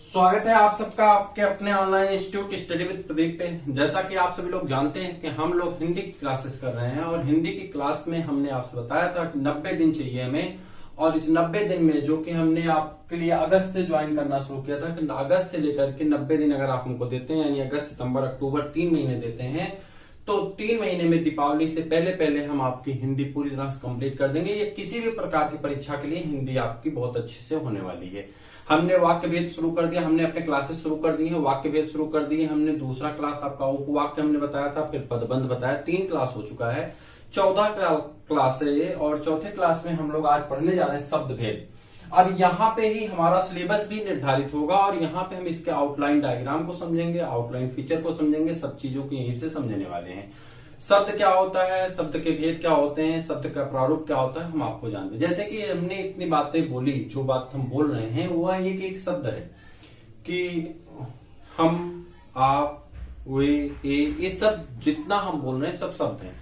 स्वागत है आप सबका आपके अपने online institute study with Pradeep पे। जैसा कि आप सभी लोग जानते हैं कि हम लोग हिंदी की क्लासेस कर रहे हैं और हिंदी की क्लास में हमने आपसे बताया था कि 90 दिन चाहिए हमें। और इस 90 दिन में जो कि हमने आपके लिए अगस्त से ज्वाइन करना शुरू किया था कि अगस्त से लेकर के 90 दिन अगर आप हमको देते हैं, यानी अगस्त सितंबर अक्टूबर 3 महीने देते हैं, तो 3 महीने में दीपावली से पहले पहले हम आपकी हिंदी पूरी तरह से कंप्लीट कर देंगे। ये किसी भी प्रकार की परीक्षा के लिए हिंदी आपकी बहुत अच्छे से होने वाली है। हमने वाक्य भेद शुरू कर दिया, हमने अपने क्लासेस शुरू कर दी है, वाक्य भेद शुरू कर दिए हमने। दूसरा क्लास आपका उपवाक्य हमने बताया था, फिर पदबंध बताया। 3 क्लास हो चुका है, 14 क्लास है ये। और चौथे क्लास में हम लोग आज पढ़ने जा रहे हैं शब्द भेद। और यहाँ पे ही हमारा सिलेबस भी निर्धारित होगा और यहाँ पे हम इसके आउटलाइन डायग्राम को समझेंगे, आउटलाइन फीचर को समझेंगे, सब चीजों को यहीं से समझने वाले हैं। शब्द क्या होता है, शब्द के भेद क्या होते हैं, शब्द का प्रारूप क्या होता है, हम आपको जानते हैं। जैसे कि हमने इतनी बातें बोली, जो बात हम बोल रहे हैं वो है एक शब्द है कि हम, आप, वे, ये सब जितना हम बोल रहे हैं सब शब्द हैं।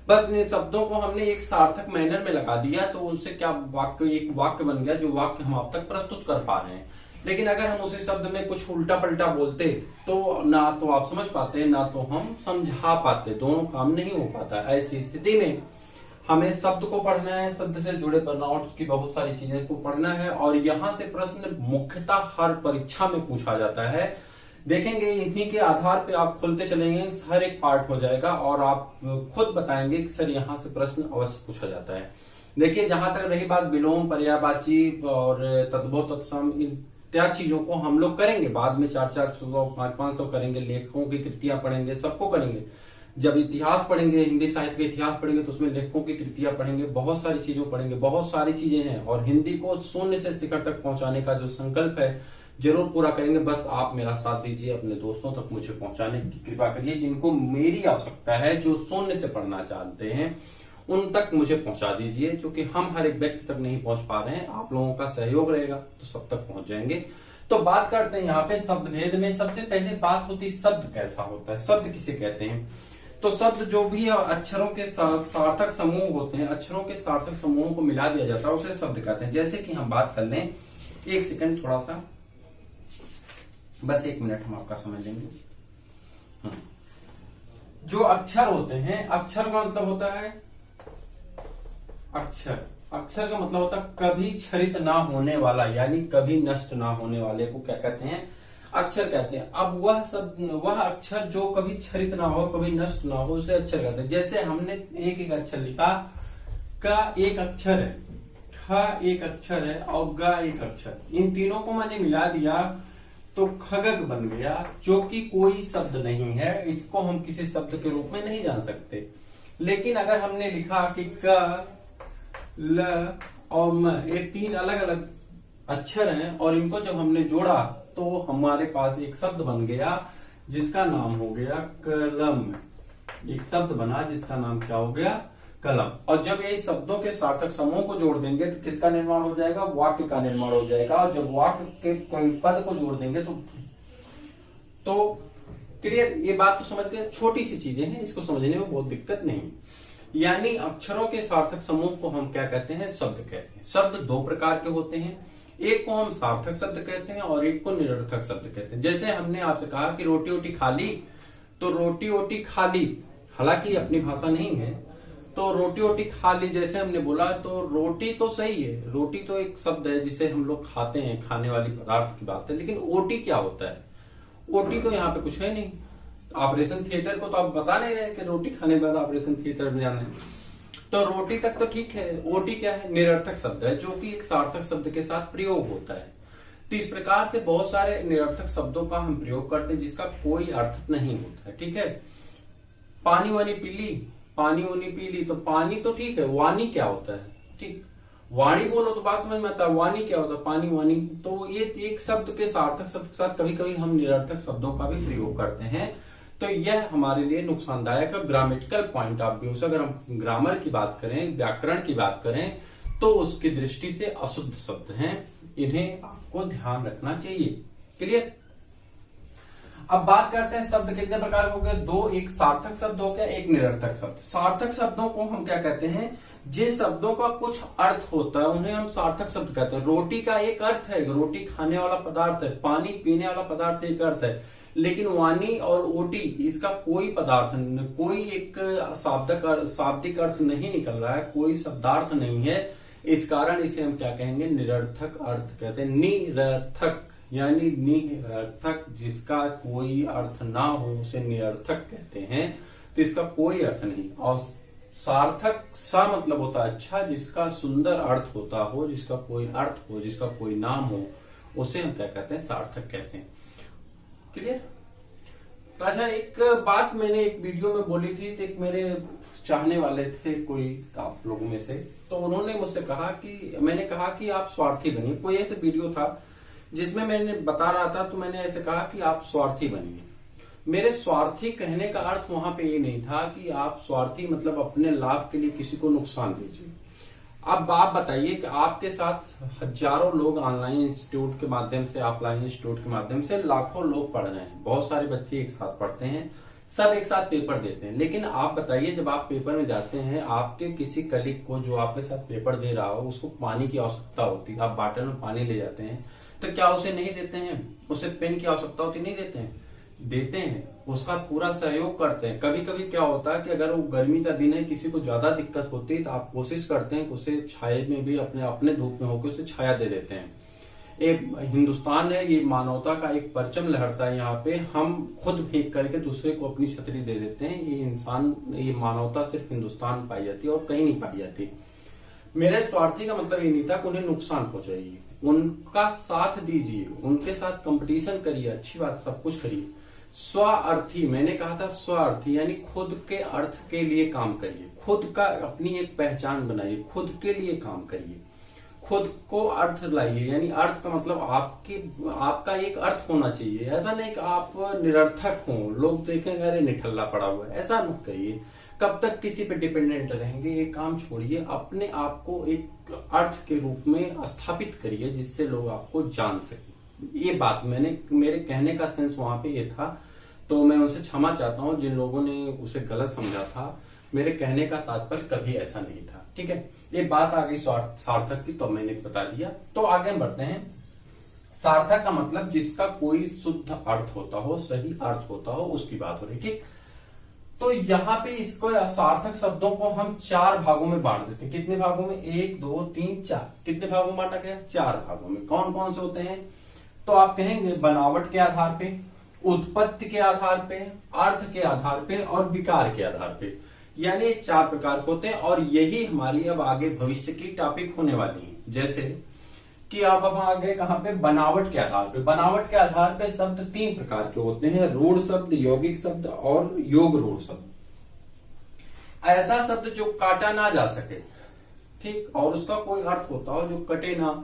बस इन शब्दों को हमने एक सार्थक मैनर में लगा दिया तो उससे क्या वाक्य, एक वाक्य बन गया जो वाक्य हम आप तक प्रस्तुत कर पा रहे हैं। लेकिन अगर हम उसी शब्द में कुछ उल्टा पलटा बोलते तो ना तो आप समझ पाते ना तो हम समझा पाते, दोनों काम नहीं हो पाता। ऐसी स्थिति में हमें शब्द को पढ़ना है, शब्द से जुड़े बर्नआउट्स की बहुत सारी चीजें को पढ़ना है। और यहाँ से प्रश्न मुख्यतः हर परीक्षा में पूछा जाता है। देखेंगे इन्हीं के आधार पे आप खुलते चलेंगे, हर एक पार्ट हो जाएगा और आप खुद बताएंगे कि सर यहाँ से प्रश्न अवश्य पूछा जाता है। देखिए, जहां तक रही बात विलोम, पर्यायवाची और तद्भव, तत्सम, इत्यादि चीजों को हम लोग करेंगे बाद में। 400-400, 500-500 करेंगे। लेखकों की कृतियां पढ़ेंगे, सबको करेंगे। जब इतिहास पढ़ेंगे, हिंदी साहित्य का इतिहास पढ़ेंगे तो उसमें लेखकों की कृतियां पढ़ेंगे, बहुत सारी चीजों पढ़ेंगे, बहुत सारी चीजें हैं। और हिंदी को शून्य से शिखर तक पहुंचाने का जो संकल्प है जरूर पूरा करेंगे। बस आप मेरा साथ दीजिए, अपने दोस्तों तक मुझे पहुंचाने की कृपा करिए। जिनको मेरी आवश्यकता है, जो शून्य से पढ़ना चाहते हैं, उन तक मुझे पहुंचा दीजिए। क्योंकि हम हर एक व्यक्ति तक नहीं पहुंच पा रहे हैं, आप लोगों का सहयोग रहेगा तो सब तक पहुंच जाएंगे। तो बात करते हैं यहाँ पे शब्द भेद में। सबसे पहले बात होती है शब्द कैसा होता है, शब्द किसे कहते हैं। तो शब्द जो भी अक्षरों के सार्थक समूह होते हैं, अक्षरों के सार्थक समूहों को मिला दिया जाता है, उसे शब्द कहते हैं। जैसे कि हम बात कर लें, एक सेकंड, थोड़ा सा बस 1 मिनट हम आपका समझ लेंगे। जो अक्षर होते हैं, अक्षर का मतलब होता है अक्षर, अक्षर का मतलब होता है कभी क्षरित ना होने वाला, यानी कभी नष्ट ना होने वाले को क्या कहते हैं, अक्षर कहते हैं। अब वह अक्षर जो कभी क्षरित ना हो, कभी नष्ट ना हो, उसे अक्षर कहते हैं। जैसे हमने एक अक्षर लिखा, क एक अक्षर है, ख एक अक्षर है और ग एक अक्षर, इन तीनों को मैंने मिला दिया तो खगग बन गया, जो कि कोई शब्द नहीं है। इसको हम किसी शब्द के रूप में नहीं जान सकते। लेकिन अगर हमने लिखा कि क, ल और म, ये 3 अलग अलग अक्षर हैं और इनको जब हमने जोड़ा तो हमारे पास एक शब्द बन गया जिसका नाम हो गया कलम। एक शब्द बना जिसका नाम क्या हो गया, कलम। और जब ये शब्दों के सार्थक समूह को जोड़ देंगे तो किसका निर्माण हो जाएगा, वाक्य का निर्माण हो जाएगा। और जब वाक्य के कोई पद को जोड़ देंगे तो क्लियर। ये बात तो समझ गए, छोटी सी चीजें हैं, इसको समझने में बहुत दिक्कत नहीं। यानी अक्षरों के सार्थक समूह को हम क्या कहते हैं, शब्द कहते हैं। शब्द 2 प्रकार के होते हैं, एक को हम सार्थक शब्द कहते हैं और एक को निरर्थक शब्द कहते हैं। जैसे हमने आपसे कहा कि रोटी ओटी खाली, तो रोटी ओटी खाली, हालांकि अपनी भाषा नहीं है, तो रोटी ओटी खाली जैसे हमने बोला तो रोटी तो सही है, रोटी तो एक शब्द है जिसे हम लोग खाते हैं, खाने वाली पदार्थ की बात है। लेकिन ओटी क्या होता है, ओटी तो यहाँ पे कुछ है नहीं। ऑपरेशन थिएटर को तो आप बता नहीं रहे कि रोटी खाने के बाद ऑपरेशन थिएटर में जाना है, तो रोटी तक तो ठीक है। ओटी क्या है, निरर्थक शब्द है जो कि एक सार्थक शब्द के साथ प्रयोग होता है। तो इस प्रकार से बहुत सारे निरर्थक शब्दों का हम प्रयोग करते हैं जिसका कोई अर्थ नहीं होता है। ठीक है, पानी वानी पीली, पानी वानी पीली, तो पानी तो ठीक है, वानी क्या होता है, ठीक, वाणी बोलो तो बात समझ में आता है, वानी क्या होता है, पानी वानी। तो ये एक शब्द के सार्थक शब्द के साथ कभी कभी हम निरर्थक शब्दों का भी प्रयोग करते हैं। तो यह हमारे लिए नुकसानदायक है ग्रामेटिकल पॉइंट ऑफ व्यू से। अगर हम ग्रामर की बात करें, व्याकरण की बात करें, तो उसकी दृष्टि से अशुद्ध शब्द हैं, इन्हें आपको ध्यान रखना चाहिए। क्लियर। अब बात करते हैं शब्द कितने प्रकार हो गए, 2, एक सार्थक शब्द हो गया, एक निरर्थक शब्द। सार्थक शब्दों को हम क्या कहते हैं, जिन शब्दों का कुछ अर्थ होता है उन्हें हम सार्थक शब्द कहते हैं। रोटी का एक अर्थ है, रोटी खाने वाला पदार्थ है, पानी पीने वाला पदार्थ एक अर्थ है, लेकिन वाणी और ओटी इसका कोई पदार्थ नहीं, कोई एक शाब्दिक अर्थ नहीं निकल रहा है, कोई शब्दार्थ नहीं है। इस कारण इसे हम क्या कहेंगे, निरर्थक अर्थ कहते हैं। निरर्थक यानी निरर्थक, जिसका कोई अर्थ ना हो उसे निरर्थक कहते हैं, तो इसका कोई अर्थ नहीं। और सार्थक सा मतलब होता है अच्छा, जिसका सुंदर अर्थ होता हो, जिसका कोई अर्थ हो, जिसका कोई नाम हो, उसे हम क्या कहते हैं, सार्थक कहते हैं। क्लियर? अच्छा, एक बात मैंने एक वीडियो में बोली थी, तो एक मेरे चाहने वाले थे कोई आप लोगों में से, तो उन्होंने मुझसे कहा कि, मैंने कहा कि आप स्वार्थी बनिए। कोई ऐसे वीडियो था जिसमें मैंने बता रहा था, तो मैंने ऐसे कहा कि आप स्वार्थी बनिए। मेरे स्वार्थी कहने का अर्थ वहां पे ये नहीं था कि आप स्वार्थी मतलब अपने लाभ के लिए किसी को नुकसान दीजिए। अब आप बताइए कि आपके साथ हजारों लोग ऑनलाइन इंस्टीट्यूट के माध्यम से, ऑफलाइन इंस्टीट्यूट के माध्यम से लाखों लोग पढ़ रहे हैं, बहुत सारे बच्चे एक साथ पढ़ते हैं, सब एक साथ पेपर देते हैं। लेकिन आप बताइए, जब आप पेपर में जाते हैं, आपके किसी कलीग को जो आपके साथ पेपर दे रहा हो उसको पानी की आवश्यकता होती है, आप बाटल में पानी ले जाते हैं, तो क्या उसे नहीं देते हैं? उसे पेन की आवश्यकता होती, नहीं देते हैं? देते हैं, उसका पूरा सहयोग करते हैं। कभी कभी क्या होता है कि अगर वो गर्मी का दिन है, किसी को ज्यादा दिक्कत होती है, तो आप कोशिश करते हैं कि उसे छाये में भी अपने धूप में होकर उसे छाया दे देते हैं। एक हिंदुस्तान है, ये मानवता का एक परचम लहरता है यहाँ पे, हम खुद फेंक करके दूसरे को अपनी छतरी दे देते हैं। ये मानवता सिर्फ हिंदुस्तान में पाई जाती है और कहीं नहीं पाई जाती। मेरे स्वार्थी का मतलब ये नहीं था कि उन्हें नुकसान पहुंचाइए, उनका साथ दीजिए, उनके साथ कंपटीशन करिए, अच्छी बात, सब कुछ करिए। स्वार्थी, मैंने कहा था स्वार्थी यानी खुद के अर्थ के लिए काम करिए, खुद का अपनी एक पहचान बनाइए, खुद के लिए काम करिए, खुद को अर्थ लाइए। यानी अर्थ का मतलब आपका एक अर्थ होना चाहिए। ऐसा नहीं कि आप निरर्थक हो, लोग देखेंगे अरे निठल्ला पड़ा हुआ है, ऐसा मत करिए। कब तक किसी पे डिपेंडेंट रहेंगे? ये काम छोड़िए, अपने आप को एक अर्थ के रूप में स्थापित करिए जिससे लोग आपको जान सके। ये बात मेरे कहने का सेंस वहां पे ये था, तो मैं उनसे क्षमा चाहता हूं जिन लोगों ने उसे गलत समझा था। मेरे कहने का तात्पर्य कभी ऐसा नहीं था, ठीक है। ये बात आ गई सार्थक की, तो मैंने बता दिया। तो आगे हम बढ़ते हैं। सार्थक का मतलब जिसका कोई शुद्ध अर्थ होता हो, सही अर्थ होता हो, उसकी बात हो रही, ठीक। तो यहाँ पे इसको सार्थक शब्दों को हम 4 भागों में बांट देते हैं। कितने भागों में? 1 2 3 4। कितने भागों में बांटा गया? 4 भागों में। कौन कौन से होते हैं? तो आप कहेंगे बनावट के आधार पे, उत्पत्ति के आधार पे, अर्थ के आधार पे और विकार के आधार पे। यानी 4 प्रकार के होते हैं और यही हमारी अब आगे भविष्य की टॉपिक होने वाली है। जैसे कि आप अब आगे कहां पे? बनावट के आधार पे। बनावट के आधार पे शब्द 3 प्रकार के होते हैं, रूढ़ शब्द, यौगिक शब्द और योग रूढ़ शब्द। ऐसा शब्द जो काटा ना जा सके, ठीक, और उसका कोई अर्थ होता हो जो कटे ना,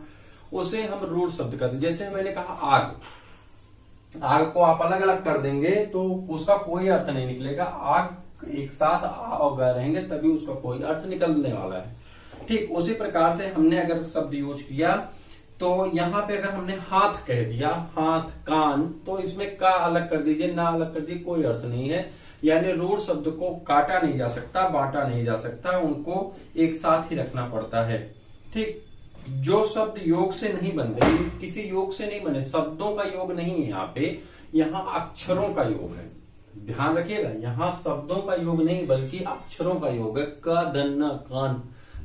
उसे हम रूढ़ शब्द कहते हैं। जैसे मैंने कहा आग, आग को आप अलग अलग कर देंगे तो उसका कोई अर्थ नहीं निकलेगा। आग एक साथ आ और ग रहेंगे तभी उसका कोई अर्थ निकलने वाला है, ठीक। उसी प्रकार से हमने अगर शब्द यूज किया, तो यहां पे अगर हमने हाथ कह दिया, हाथ, कान, तो इसमें का अलग कर दीजिए, ना अलग कर दीजिए, कोई अर्थ नहीं है। यानी रूढ़ शब्द को काटा नहीं जा सकता, बांटा नहीं जा सकता, उनको एक साथ ही रखना पड़ता है, ठीक। जो शब्द योग से नहीं बनते, किसी योग से नहीं बने, शब्दों का योग नहीं है यहाँ पे, यहाँ अक्षरों का योग है। ध्यान रखिएगा, यहाँ शब्दों का योग नहीं बल्कि अक्षरों का योग है। क दन्ना कान,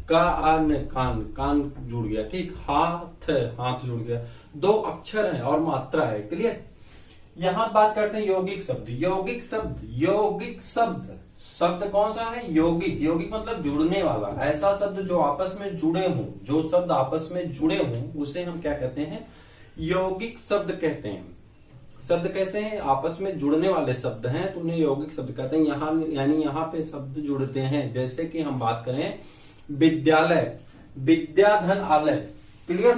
का आन कान, कान जुड़ गया, ठीक। हाथ, हाथ जुड़ गया, 2 अक्षर हैं और मात्रा है, क्लियर। यहाँ बात करते हैं यौगिक शब्द। यौगिक शब्द, यौगिक शब्द, शब्द कौन सा है? यौगिक। यौगिक मतलब जुड़ने वाला, ऐसा शब्द जो आपस में जुड़े हों, जो शब्द आपस में जुड़े हों उसे हम क्या कहते हैं? यौगिक शब्द कहते हैं। शब्द कैसे हैं? आपस में जुड़ने वाले शब्द हैं, तो उन्हें यौगिक शब्द कहते हैं। यहाँ यानी यहाँ पे शब्द जुड़ते हैं। जैसे कि हम बात करें विद्यालय, विद्याधन आलय, क्लियर।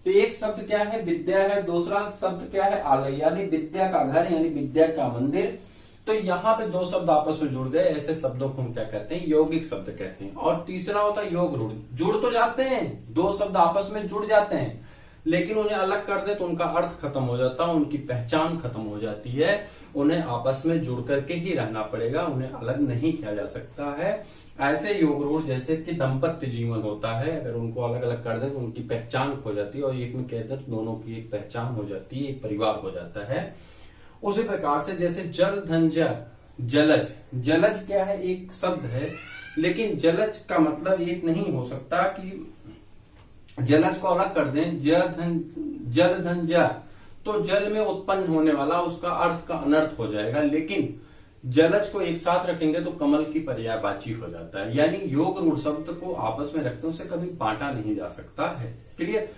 तो एक शब्द क्या है? विद्या है, दूसरा शब्द क्या है? आलय, यानी विद्या का घर, यानी विद्या का मंदिर। तो यहाँ पे 2 शब्द आपस में जुड़ गए, ऐसे शब्दों को हम क्या कहते हैं? यौगिक शब्द कहते हैं। और तीसरा होता है योग रूढ़। जुड़ तो जाते हैं, 2 शब्द आपस में जुड़ जाते हैं, लेकिन उन्हें अलग कर दे तो उनका अर्थ खत्म हो जाता है, उनकी पहचान खत्म हो जाती है। उन्हें आपस में जुड़ करके ही रहना पड़ेगा, उन्हें अलग नहीं किया जा सकता है। ऐसे योग रूढ़ जैसे कि दाम्पत्य जीवन होता है, अगर उनको अलग अलग कर दे तो उनकी पहचान खो जाती है और एक में कहते हैं दोनों की एक पहचान हो जाती है, एक परिवार हो जाता है। उसी प्रकार से जैसे जल धन जलज, जलज क्या है, एक शब्द है, लेकिन जलज का मतलब एक नहीं हो सकता कि जलज को अलग कर दें, जल धन जा, तो जल में उत्पन्न होने वाला उसका अर्थ का अनर्थ हो जाएगा। लेकिन जलज को एक साथ रखेंगे तो कमल की पर्यायवाची हो जाता है। यानी योग रूढ़ शब्द को आपस में रखते उसे कभी बांटा नहीं जा सकता है। क्लियर,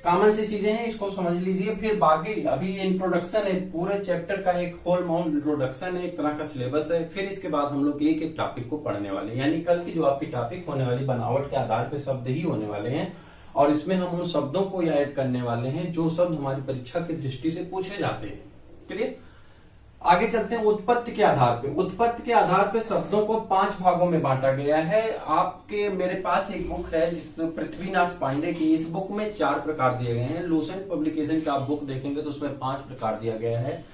कॉमन सी चीजें हैं, इसको समझ लीजिए। फिर बाकी अभी इंट्रोडक्शन है, पूरे चैप्टर का एक होल माउंट इंट्रोडक्शन है, एक तरह का सिलेबस है। फिर इसके बाद हम लोग एक एक टॉपिक को पढ़ने वाले हैं, यानी कल की जो आपकी टॉपिक होने वाली बनावट के आधार पर शब्द ही होने वाले हैं, और इसमें हम उन शब्दों को ऐड करने वाले हैं जो शब्द हमारी परीक्षा की दृष्टि से पूछे जाते हैं। चलिए आगे चलते हैं। उत्पत्ति के आधार पे, उत्पत्ति के आधार पे शब्दों को 5 भागों में बांटा गया है। आपके मेरे पास एक बुक है जिसमें पृथ्वीनाथ पांडे की, इस बुक में 4 प्रकार दिए गए हैं। लूसेंट पब्लिकेशन का आप बुक देखेंगे तो उसमें 5 प्रकार दिया गया है।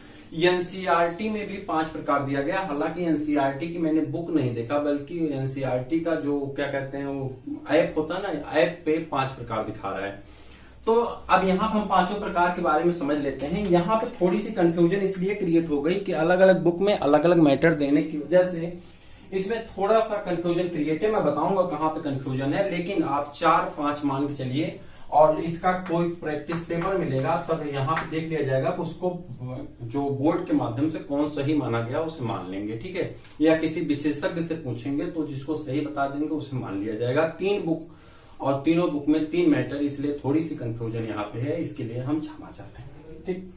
एनसीईआरटी में भी 5 प्रकार दिया गया। हालांकि एनसीईआरटी की मैंने बुक नहीं देखा, बल्कि एनसीईआरटी का जो क्या कहते हैं वो ऐप होता है ना, ऐप पे 5 प्रकार दिखा रहा है। तो अब यहाँ हम 5 प्रकार के बारे में समझ लेते हैं। यहाँ पे थोड़ी सी कंफ्यूजन इसलिए क्रिएट हो गई कि अलग अलग बुक में अलग अलग मैटर देने की वजह से इसमें थोड़ा सा कंफ्यूजन क्रिएट है। मैं बताऊंगा कहाँ पे कंफ्यूजन है, लेकिन आप 4-5 मान के चलिए, और इसका कोई प्रैक्टिस पेपर मिलेगा तब यहाँ पे देख लिया जाएगा कि उसको जो बोर्ड के माध्यम से कौन सही माना गया उसे मान लेंगे, ठीक है। या किसी विशेषज्ञ से पूछेंगे तो जिसको सही बता देंगे उसे मान लिया जाएगा। 3 बुक और तीनों बुक में 3 मैटर, इसलिए थोड़ी सी कंफ्यूजन यहाँ पे है, इसके लिए हम क्षमा चाहते हैं, ठीक।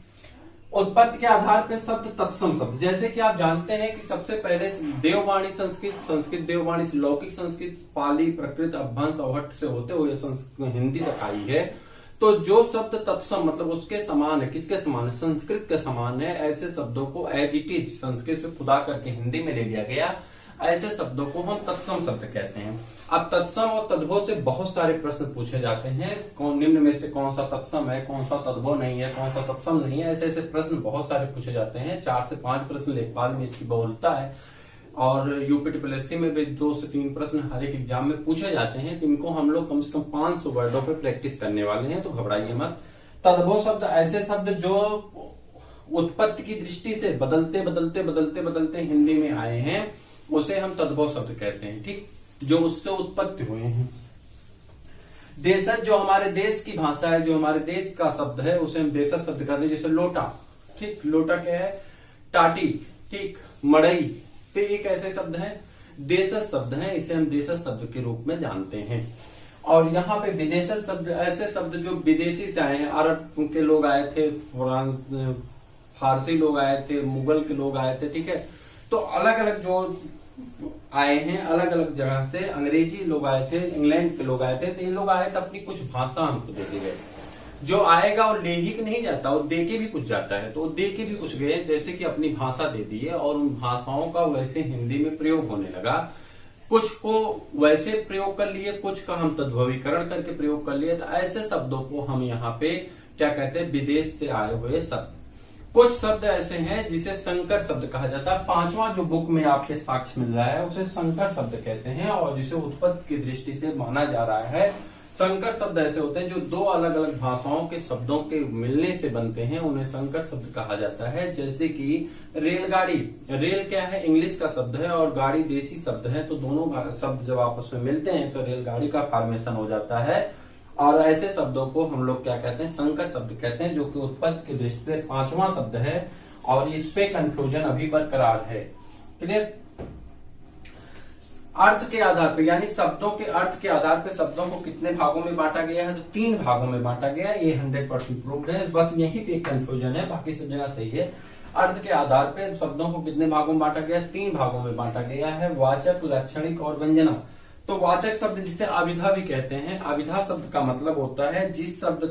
उत्पत्ति के आधार पे शब्द तत्सम शब्द, जैसे कि आप जानते हैं कि सबसे पहले देववाणी संस्कृत, संस्कृत देववाणी से लौकिक संस्कृत, पाली प्रकृत अपभ्रंश अवहट्ट से होते हुए हिंदी तक आई है। तो जो शब्द तत्सम मतलब उसके समान है, किसके समान है, संस्कृत के समान है, ऐसे शब्दों को एज इट इज संस्कृत से खुदा करके हिंदी में ले लिया गया, ऐसे शब्दों को हम तत्सम शब्द कहते हैं। अब तत्सम और तद्भव से बहुत सारे प्रश्न पूछे जाते हैं, कौन निम्न में से कौन सा तत्सम है, कौन सा तद्भव नहीं है, कौन सा तत्सम नहीं है, ऐसे ऐसे प्रश्न बहुत सारे पूछे जाते हैं। 4 से 5 प्रश्न लेखपाल में इसकी बहुलता है, और यूपीटीपीएससी में भी 2 से 3 प्रश्न हर एक एग्जाम में पूछे जाते हैं। तो इनको हम लोग कम से कम 500 वर्डों पे प्रैक्टिस करने वाले हैं, तो घबराइए मत। तद्भव शब्द ऐसे शब्द जो उत्पत्ति की दृष्टि से बदलते बदलते बदलते बदलते हिंदी में आए हैं, उसे हम तद्भव शब्द कहते हैं, ठीक, जो उससे उत्पत्ति हुए हैं। देशज जो हमारे देश की भाषा है, जो हमारे देश का शब्द है, उसे हम देशज शब्द कहते हैं। जैसे लोटा, ठीक, लोटा क्या है, टाटी, ठीक, मड़ई, तो एक ऐसे शब्द है, देशज शब्द है, इसे हम देशज शब्द के रूप में जानते हैं। और यहाँ पे विदेशज शब्द ऐसे शब्द जो विदेशी से आए हैं, अरब के लोग आए थे, फारसी लोग आए थे, मुगल के लोग आए थे, ठीक है। तो अलग अलग जो आए हैं, अलग अलग जगह से, अंग्रेजी लोग आए थे, इंग्लैंड के लोग आए थे, तो ये लोग आए तो अपनी कुछ भाषा हमको दे गए। जो आएगा वो ले ही के नहीं जाता, वो दे के भी कुछ जाता है, तो वो दे के भी कुछ गए, जैसे कि अपनी भाषा दे दी है, और उन भाषाओं का वैसे हिंदी में प्रयोग होने लगा। कुछ को वैसे प्रयोग कर लिए, कुछ का हम तद्भवीकरण करके प्रयोग कर लिए। तो ऐसे शब्दों को हम यहाँ पे क्या कहते हैं, विदेश से आए हुए शब्द। कुछ शब्द ऐसे हैं जिसे संकर शब्द कहा जाता है। 5वां जो बुक में आपके साक्ष्य मिल रहा है उसे संकर शब्द कहते हैं, और जिसे उत्पत्ति की दृष्टि से माना जा रहा है। संकर शब्द ऐसे होते हैं जो 2 अलग अलग भाषाओं के शब्दों के मिलने से बनते हैं, उन्हें संकर शब्द कहा जाता है। जैसे कि रेलगाड़ी, रेल क्या है, इंग्लिश का शब्द है, और गाड़ी देसी शब्द है, तो दोनों शब्द जब आपस में मिलते हैं तो रेलगाड़ी का फॉर्मेशन हो जाता है। और ऐसे शब्दों को हम लोग क्या कहते हैं, संकर शब्द कहते हैं, जो कि उत्पत्ति की दृष्टि से 5वां शब्द है, और इस पे कंफ्यूजन अभी बरकरार है। क्लियर। अर्थ के आधार पर, यानी शब्दों के अर्थ के आधार पर शब्दों को कितने भागों में बांटा गया है, तो 3 भागों में बांटा गया है। ये 100% प्रूव्ड है, बस यही पे कंफ्यूजन है, बाकी सब जगह सही है। अर्थ के आधार पर शब्दों को कितने भागों में बांटा गया है, 3 भागों में बांटा गया है, वाचक, लक्षणिक और व्यंजना। तो वाचक शब्द जिसे अभिधा भी कहते हैं, अभिधा शब्द का मतलब होता है जिस शब्द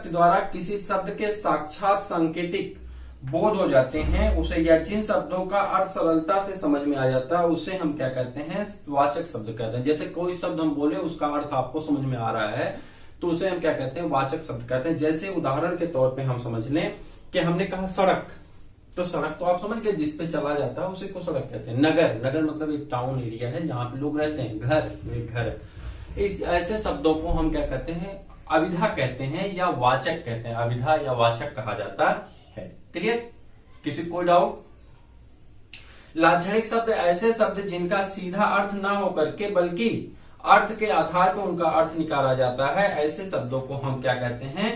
द्वारा किसी शब्द के साक्षात सांकेतिक बोध हो जाते हैं उसे, या जिन शब्दों का अर्थ सरलता से समझ में आ जाता है उसे हम क्या कहते हैं, वाचक शब्द कहते हैं। जैसे कोई शब्द हम बोले उसका अर्थ आपको समझ में आ रहा है, तो उसे हम क्या कहते हैं, वाचक शब्द कहते हैं। जैसे उदाहरण के तौर पे हम समझ लें कि हमने कहा सड़क, तो सड़क तो आप समझ गए जिस पे चला जाता है उसी को सड़क कहते हैं। नगर, नगर मतलब एक टाउन एरिया है जहां पे लोग रहते हैं। घर, एक घर। इस ऐसे शब्दों को हम क्या कहते हैं, अभिधा कहते हैं या वाचक कहते हैं। अभिधा या वाचक कहा जाता है। क्लियर? किसी कोई डाउट? लाक्षणिक शब्द ऐसे शब्द जिनका सीधा अर्थ ना होकर के बल्कि अर्थ के आधार पर उनका अर्थ निकाला जाता है, ऐसे शब्दों को हम क्या कहते हैं,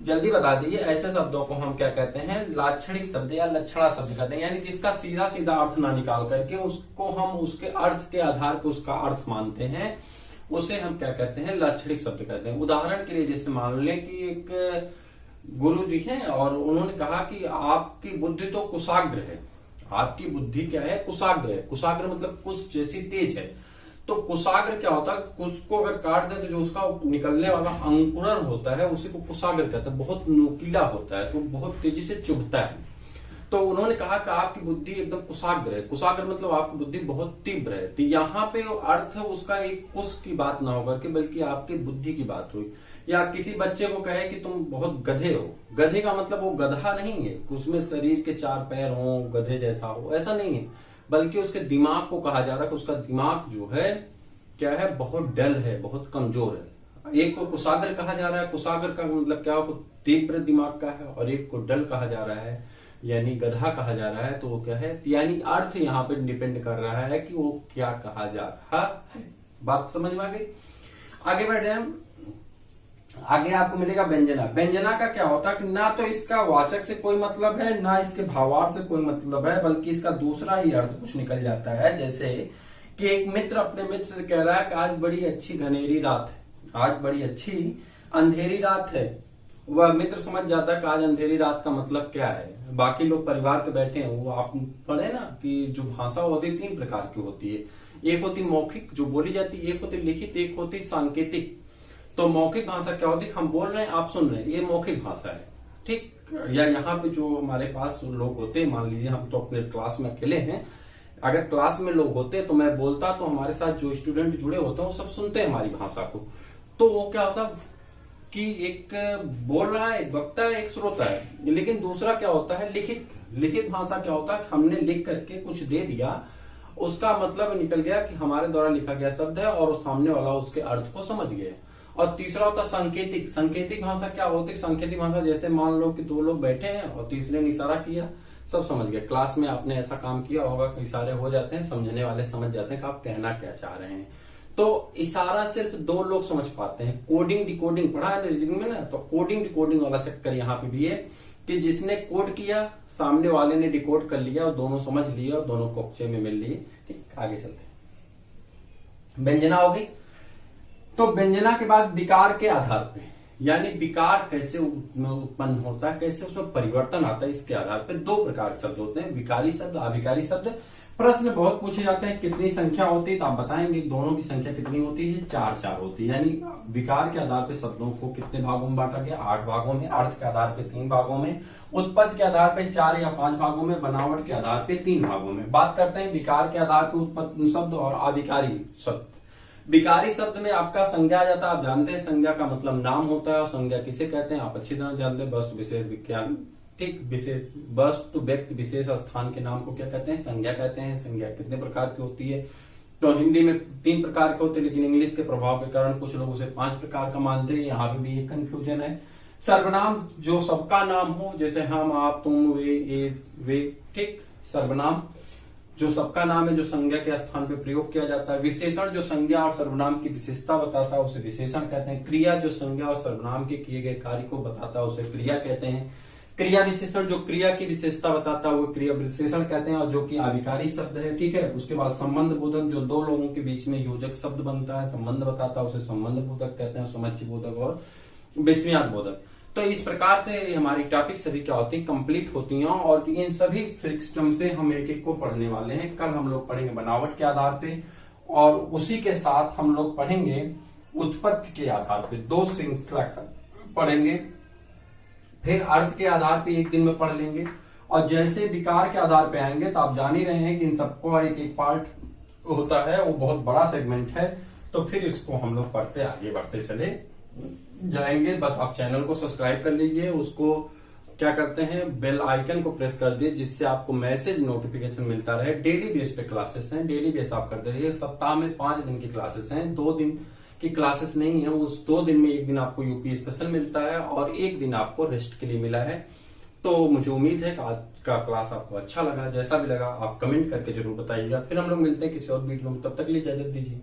जल्दी बता दीजिए। ऐसे शब्दों को हम क्या कहते हैं, लाक्षणिक शब्द या लक्षणा शब्द कहते हैं। यानी जिसका सीधा सीधा अर्थ ना निकाल करके उसको हम उसके अर्थ के आधार पर उसका अर्थ मानते हैं, उसे हम क्या कहते हैं, लाक्षणिक शब्द कहते हैं। उदाहरण के लिए जैसे मान लें कि एक गुरु जी हैं और उन्होंने कहा कि आपकी बुद्धि तो कुशाग्र है। आपकी बुद्धि क्या है, कुशाग्र है। कुशाग्र मतलब कुश जैसी तेज है। तो कुशाग्र क्या होता है, कुश को अगर काट दे तो जो उसका निकलने वाला अंकुरण होता है उसी को कुशाग्र कहते हैं। बहुत नुकीला होता है, तो बहुत तेजी से चुभता है। तो उन्होंने कहा कि आपकी बुद्धि एकदम कुशाग्र है। कुशाग्र मतलब आपकी बुद्धि बहुत तीव्र है। तो यहाँ पे अर्थ उसका एक कुश की बात ना होकर के बल्कि आपकी बुद्धि की बात हुई। या किसी बच्चे को कहे कि तुम बहुत गधे हो, गधे का मतलब वो गधा नहीं है, उसमें शरीर के 4 पैर हो, गधे जैसा हो, ऐसा नहीं है, बल्कि उसके दिमाग को कहा जा रहा है कि उसका दिमाग जो है क्या है, बहुत डल है, बहुत कमजोर है। एक को कुशाग्र कहा जा रहा है, कुशाग्र का मतलब क्या हो, तीव्र दिमाग का है, और एक को डल कहा जा रहा है यानी गधा कहा जा रहा है। तो वो क्या है, यानी अर्थ यहाँ पे डिपेंड कर रहा है कि वो क्या कहा जा रहा है। बात समझ में आ गई? आगे बढ़ जाए। आगे आपको मिलेगा व्यंजना। व्यंजना का क्या होता है कि ना तो इसका वाचक से कोई मतलब है ना इसके भावार्थ से कोई मतलब है, बल्कि इसका दूसरा ही अर्थ कुछ निकल जाता है। जैसे कि एक मित्र अपने मित्र से कह रहा है कि आज बड़ी अच्छी घनेरी रात है, आज बड़ी अच्छी अंधेरी रात है। वह मित्र समझ जाता है कि आज अंधेरी रात का मतलब क्या है। बाकी लोग परिवार के बैठे हैं, वो आप पढ़े ना कि जो भाषा होती है 3 प्रकार की होती है। एक होती मौखिक जो बोली जाती है, एक होती लिखित, एक होती सांकेतिक। तो मौखिक भाषा क्या होती है, हम बोल रहे हैं आप सुन रहे हैं, ये मौखिक भाषा है। ठीक? या यहाँ पे जो हमारे पास लोग होते हैं, मान लीजिए हम तो अपने क्लास में अकेले हैं, अगर क्लास में लोग होते तो मैं बोलता तो हमारे साथ जो स्टूडेंट जुड़े होते हैं वो सब सुनते हैं हमारी भाषा को। तो वो क्या होता कि एक बोल रहा है, एक वक्ता है, एक श्रोता है। लेकिन दूसरा क्या होता है, लिखित। लिखित भाषा क्या होता है, हमने लिख करके कुछ दे दिया, उसका मतलब निकल गया कि हमारे द्वारा लिखा गया शब्द है और सामने वाला उसके अर्थ को समझ गया। और तीसरा होता सांकेतिक। सांकेतिक भाषा क्या होती है, सांकेतिक भाषा जैसे मान लो कि 2 लोग बैठे हैं और तीसरे ने इशारा किया, सब समझ गए। क्लास में आपने ऐसा काम किया होगा कि इशारे हो जाते हैं, समझने वाले समझ जाते हैं कि आप कहना क्या चाह रहे हैं। तो इशारा सिर्फ 2 लोग समझ पाते हैं। कोडिंग डिकोडिंग पढ़ा है रीजनिंग में ना, तो कोडिंग डिकोडिंग वाला चक्कर यहाँ पे भी है कि जिसने कोड किया सामने वाले ने डिकोड कर लिया और दोनों समझ लिए और दोनों को अक्षय में मिल लिए। ठीक, आगे चलते हैं। व्यंजना हो गई। तो व्यंजना के बाद विकार के आधार पे, यानी विकार कैसे उत्पन्न होता है, कैसे उसमें परिवर्तन आता है, इसके आधार पर 2 प्रकार के शब्द होते हैं, विकारी शब्द, अविकारी शब्द। प्रश्न बहुत पूछे जाते हैं कितनी संख्या होती है, तो आप बताएंगे दोनों की संख्या कितनी होती है, 4 होती है। यानी विकार के आधार पर शब्दों को कितने भागों में बांटा गया, 8 भागों में। अर्थ के आधार पर 3 भागों में, उत्पत्ति के आधार पर 4 या 5 भागों में, बनावट के आधार पर 3 भागों में। बात करते हैं विकार के आधार पर उत्पत्ति शब्द और अविकारी शब्द। विकारी शब्द में आपका संज्ञा आ जाता है। आप जानते हैं संज्ञा का मतलब नाम होता है, और संज्ञा किसे कहते हैं आप अच्छी तरह जानते हैं, वस्तु विशेष विज्ञान। ठीक, विशेष वस्तु व्यक्ति विशेष स्थान के नाम को क्या कहते हैं, संज्ञा कहते हैं। संज्ञा कितने प्रकार की होती है, तो हिंदी में 3 प्रकार के होते हैं, लेकिन इंग्लिश के प्रभाव के कारण कुछ लोग उसे 5 प्रकार का मानते हैं। यहाँ पे भी एक कंफ्यूजन है। सर्वनाम जो सबका नाम हो, जैसे हम, आप, तुम, वे। ठीक, सर्वनाम जो सबका नाम है, जो संज्ञा के स्थान पे प्रयोग किया जाता है। विशेषण जो संज्ञा और सर्वनाम की विशेषता बताता है उसे विशेषण कहते हैं। क्रिया जो संज्ञा और सर्वनाम के किए गए कार्य को बताता है उसे क्रिया कहते हैं। क्रिया विशेषण जो क्रिया की विशेषता बताता है वो क्रिया विशेषण कहते हैं, और जो कि अविकारी शब्द है। ठीक है, उसके बाद संबंध बोधक जो 2 लोगों के बीच में योजक शब्द बनता है, संबंध बताता है उसे संबंध बोधक कहते हैं। समुच्चय बोधक और विस्मयार्थ बोधक। तो इस प्रकार से हमारी टॉपिक सभी क्या होती है, कंप्लीट होती हैं, और इन सभी सिस्टम से हम एक एक को पढ़ने वाले हैं। कल हम लोग पढ़ेंगे बनावट के आधार पे, और उसी के साथ हम लोग पढ़ेंगे उत्पत्ति के आधार पे। 2 श्रृंखला पढ़ेंगे। फिर अर्थ के आधार पे एक दिन में पढ़ लेंगे, और जैसे विकार के आधार पे आएंगे तो आप जान ही रहे हैं कि इन सबको एक एक पार्ट होता है, वो बहुत बड़ा सेगमेंट है। तो फिर इसको हम लोग पढ़ते आगे बढ़ते चले जाएंगे, बस आप चैनल को सब्सक्राइब कर लीजिए, उसको क्या करते हैं बेल आइकन को प्रेस कर दिए, जिससे आपको मैसेज नोटिफिकेशन मिलता रहे। डेली बेस पे क्लासेस हैं, डेली बेस आप कर दीजिए। सप्ताह में 5 दिन की क्लासेस हैं, 2 दिन की क्लासेस नहीं है। उस 2 दिन में 1 दिन आपको यूपी स्पेशल मिलता है और 1 दिन आपको रेस्ट के लिए मिला है। तो मुझे उम्मीद है कि आज का क्लास आपको अच्छा लगा। जैसा भी लगा आप कमेंट करके जरूर बताइएगा। फिर हम लोग मिलते हैं किसी और वीडियो में, तब तक के लिए इजाजत दीजिए।